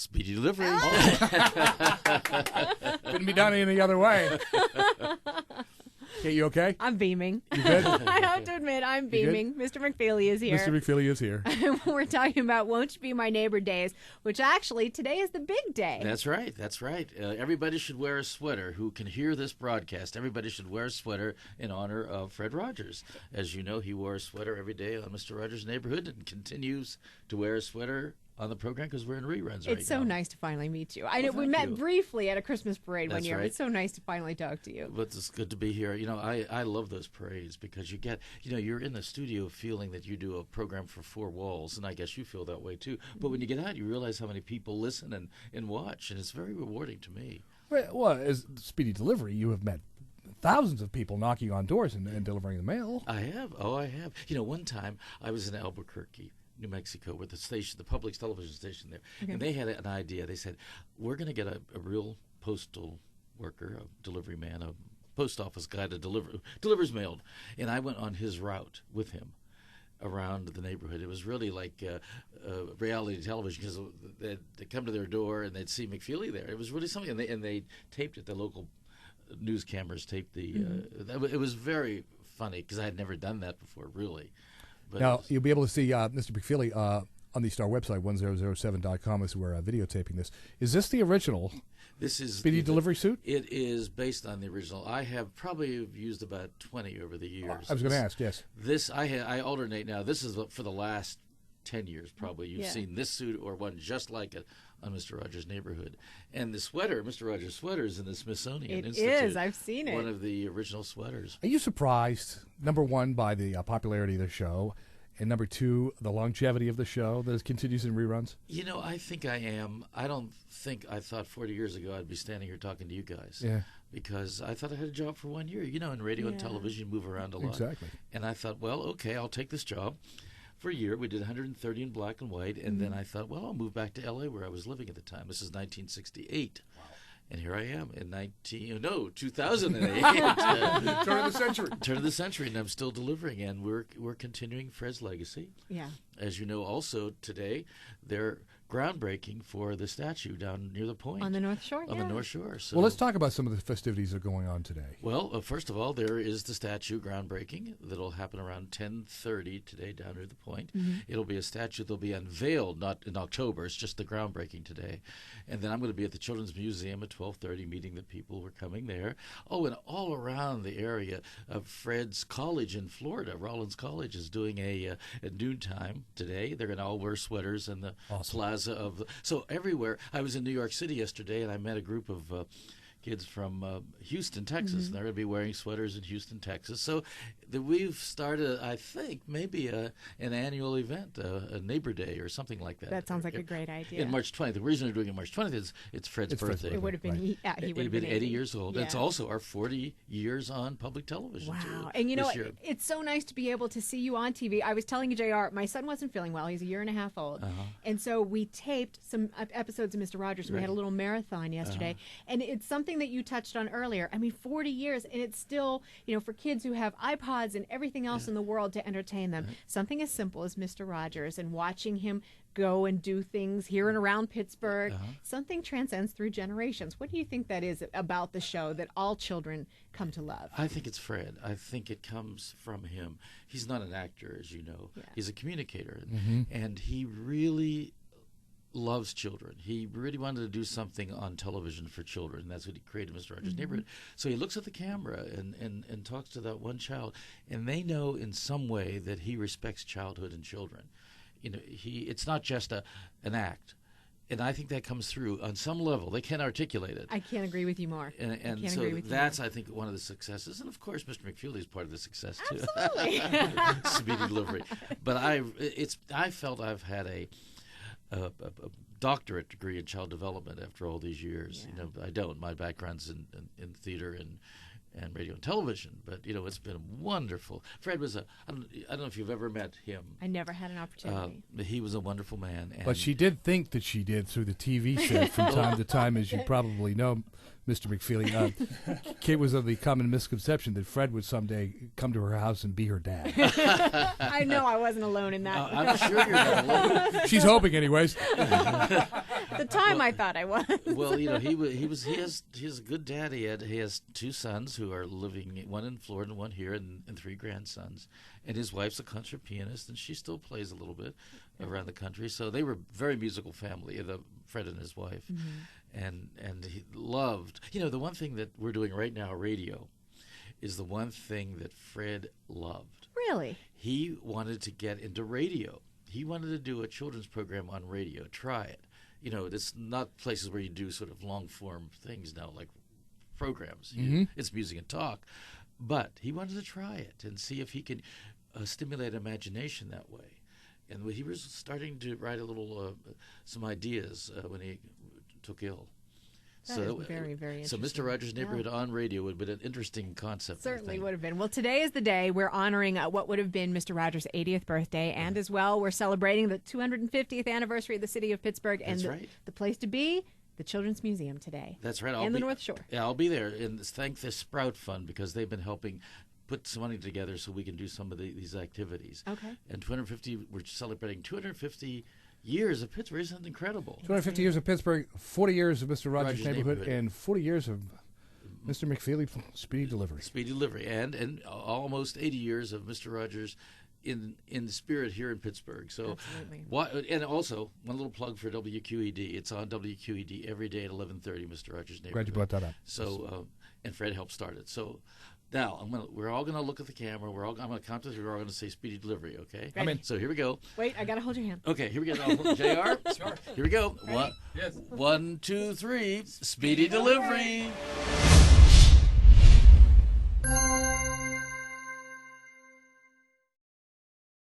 Speedy delivery. Couldn't be done any other way. Okay, you okay? I'm beaming. You good? I have to admit, I'm beaming. Mr. McFeely is here. Mr. McFeely is here. We're talking about Won't You Be My Neighbor Days, which actually today is the big day. That's right. That's right. Everybody should wear a sweater who can hear this broadcast. Everybody should wear a sweater in honor of Fred Rogers. As you know, he wore a sweater every day on Mr. Rogers' Neighborhood and continues to wear a sweater on the program because we're in reruns right now. It's so nice to finally meet you. I know we met briefly at a Christmas parade one year. Right. It's so nice to finally talk to you. But it's good to be here. You know, I love those parades because you get, you're in the studio feeling that you do a program for four walls, and I guess you feel that way too. But when you get out, you realize how many people listen and watch, and it's very rewarding to me. Well, as Speedy Delivery, you have met thousands of people knocking on doors and delivering the mail. I have. Oh, I have. One time I was in Albuquerque, New Mexico, with the public television station there. Okay. And they had an idea. They said, we're going to get a real postal worker, a delivery man, a post office guy to delivers mail. And I went on his route with him around the neighborhood. It was really like reality television because they'd come to their door and they'd see McFeely there. It was really something. And they taped it. The local news cameras taped the it was very funny because I had never done that before, really. But now, you'll be able to see Mr. McFeely on the Star website, 1007.com, as we're videotaping this. Is this the original Speedy Delivery suit? It is based on the original. I have probably used about 20 over the years. I was going to ask, yes. This, I alternate now. This is for the last 10 years, probably. You've seen this suit or one just like it on Mr. Rogers' Neighborhood. And the sweater, Mr. Rogers' sweater, is in the Smithsonian Institute. It is. I've seen it. One of the original sweaters. Are you surprised, number one, by the popularity of the show, and number two, the longevity of the show that continues in reruns? I think I am. I don't think I thought 40 years ago I'd be standing here talking to you guys. Yeah. Because I thought I had a job for 1 year. In radio and television, you move around a lot. Exactly. And I thought, well, okay, I'll take this job. For a year, we did 130 in black and white, and then I thought, well, I'll move back to L.A. where I was living at the time. This is 1968. Wow. And here I am in 2008. Turn of the century. Turn of the century, and I'm still delivering, and we're continuing Fred's legacy. Yeah. As you know, also today, they're groundbreaking for the statue down near the point. On the North Shore, On the North Shore. So, well, let's talk about some of the festivities that are going on today. Well, first of all, there is the statue groundbreaking that'll happen around 10:30 today down near the point. It'll be a statue that'll be unveiled, not in October. It's just the groundbreaking today. And then I'm going to be at the Children's Museum at 12:30 meeting the people who are coming there. Oh, and all around the area of Fred's college in Florida, Rollins College, is doing at noontime today. They're going to all wear sweaters in the plaza so everywhere. I was in New York City yesterday, and I met a group of kids from Houston, Texas, and they're going to be wearing sweaters in Houston, Texas. So we've started, I think, maybe an annual event, a Neighbor Day or something like that. That sounds like a great idea. In March 20th. The reason we're doing it March 20th is it's Fred's birthday. It would have been, he would have been 80 years old. Yeah. It's also our 40 years on public television. Wow. Too, and it's so nice to be able to see you on TV. I was telling you, JR, my son wasn't feeling well. He's a year and a half old. And so we taped some episodes of Mr. Rogers. We had a little marathon yesterday. And it's something that you touched on earlier. I mean, 40 years, and it's still, for kids who have iPods and everything else in the world to entertain them, something as simple as Mr. Rogers and watching him go and do things here and around Pittsburgh, something transcends through generations. What do you think that is about the show that all children come to love? I think it's Fred. I think it comes from him. He's not an actor, as you know. Yeah. He's a communicator, and he really loves children. He really wanted to do something on television for children, and that's what he created Mr. Rogers' Neighborhood. So he looks at the camera and talks to that one child, and they know in some way that he respects childhood and children. It's not just an act. And I think that comes through on some level. They can't articulate it. I can't agree with you more. And so that's, I think, one of the successes. And, of course, Mr. McFeely is part of the success, too. Absolutely. Speedy delivery. But I felt I've had a doctorate degree in child development after all these years. I don't. My background's in theater and radio and television, but it's been wonderful. Fred was I don't know if you've ever met him. I never had an opportunity. He was a wonderful man. But she did think that she did through the TV set from time to time, as you probably know, Mr. McFeely. Kate was of the common misconception that Fred would someday come to her house and be her dad. I know I wasn't alone in that. I'm sure you're not alone. She's hoping anyways. At the time, I thought I was. Well, he has a good dad. He has 2 sons who are living, one in Florida and one here, and 3 grandsons. And his wife's a country pianist, and she still plays a little bit around the country. So they were a very musical family, Fred and his wife. And he loved, the one thing that we're doing right now, radio, is the one thing that Fred loved. Really? He wanted to get into radio. He wanted to do a children's program on radio. Try it. It's not places where you do sort of long-form things now, like programs. It's music and talk. But he wanted to try it and see if he could stimulate imagination that way. And he was starting to write some ideas when he took ill. That is very, very interesting. So Mr. Rogers' Neighborhood on radio would have been an interesting concept. Certainly would have been. Well, today is the day we're honoring what would have been Mr. Rogers' 80th birthday, and as well, we're celebrating the 250th anniversary of the city of Pittsburgh. And the place to be, the Children's Museum today. That's right. In the North Shore. Yeah, I'll be there. And thank the Sprout Fund, because they've been helping put some money together so we can do some of these activities. Okay. And we're celebrating 250 years of Pittsburgh. Isn't that incredible? 250 years of Pittsburgh, 40 years of Mr. Rogers' Neighborhood, and 40 years of Mr. McFeely Speedy Delivery. Speedy Delivery, and almost 80 years of Mr. Rogers in spirit here in Pittsburgh. So, and also one little plug for WQED. It's on WQED every day at 11:30. Mr. Rogers' Neighborhood. Glad you brought that up. So, and Fred helped start it. So. Now, we're all going to look at the camera. I'm going to count to 3. We're all going to say Speedy Delivery, okay? I'm in. So here we go. Wait, I got to hold your hand. Okay, here we go. JR? Sure. Here we go. Ready? Yes. 1, 2, 3. Speedy Delivery.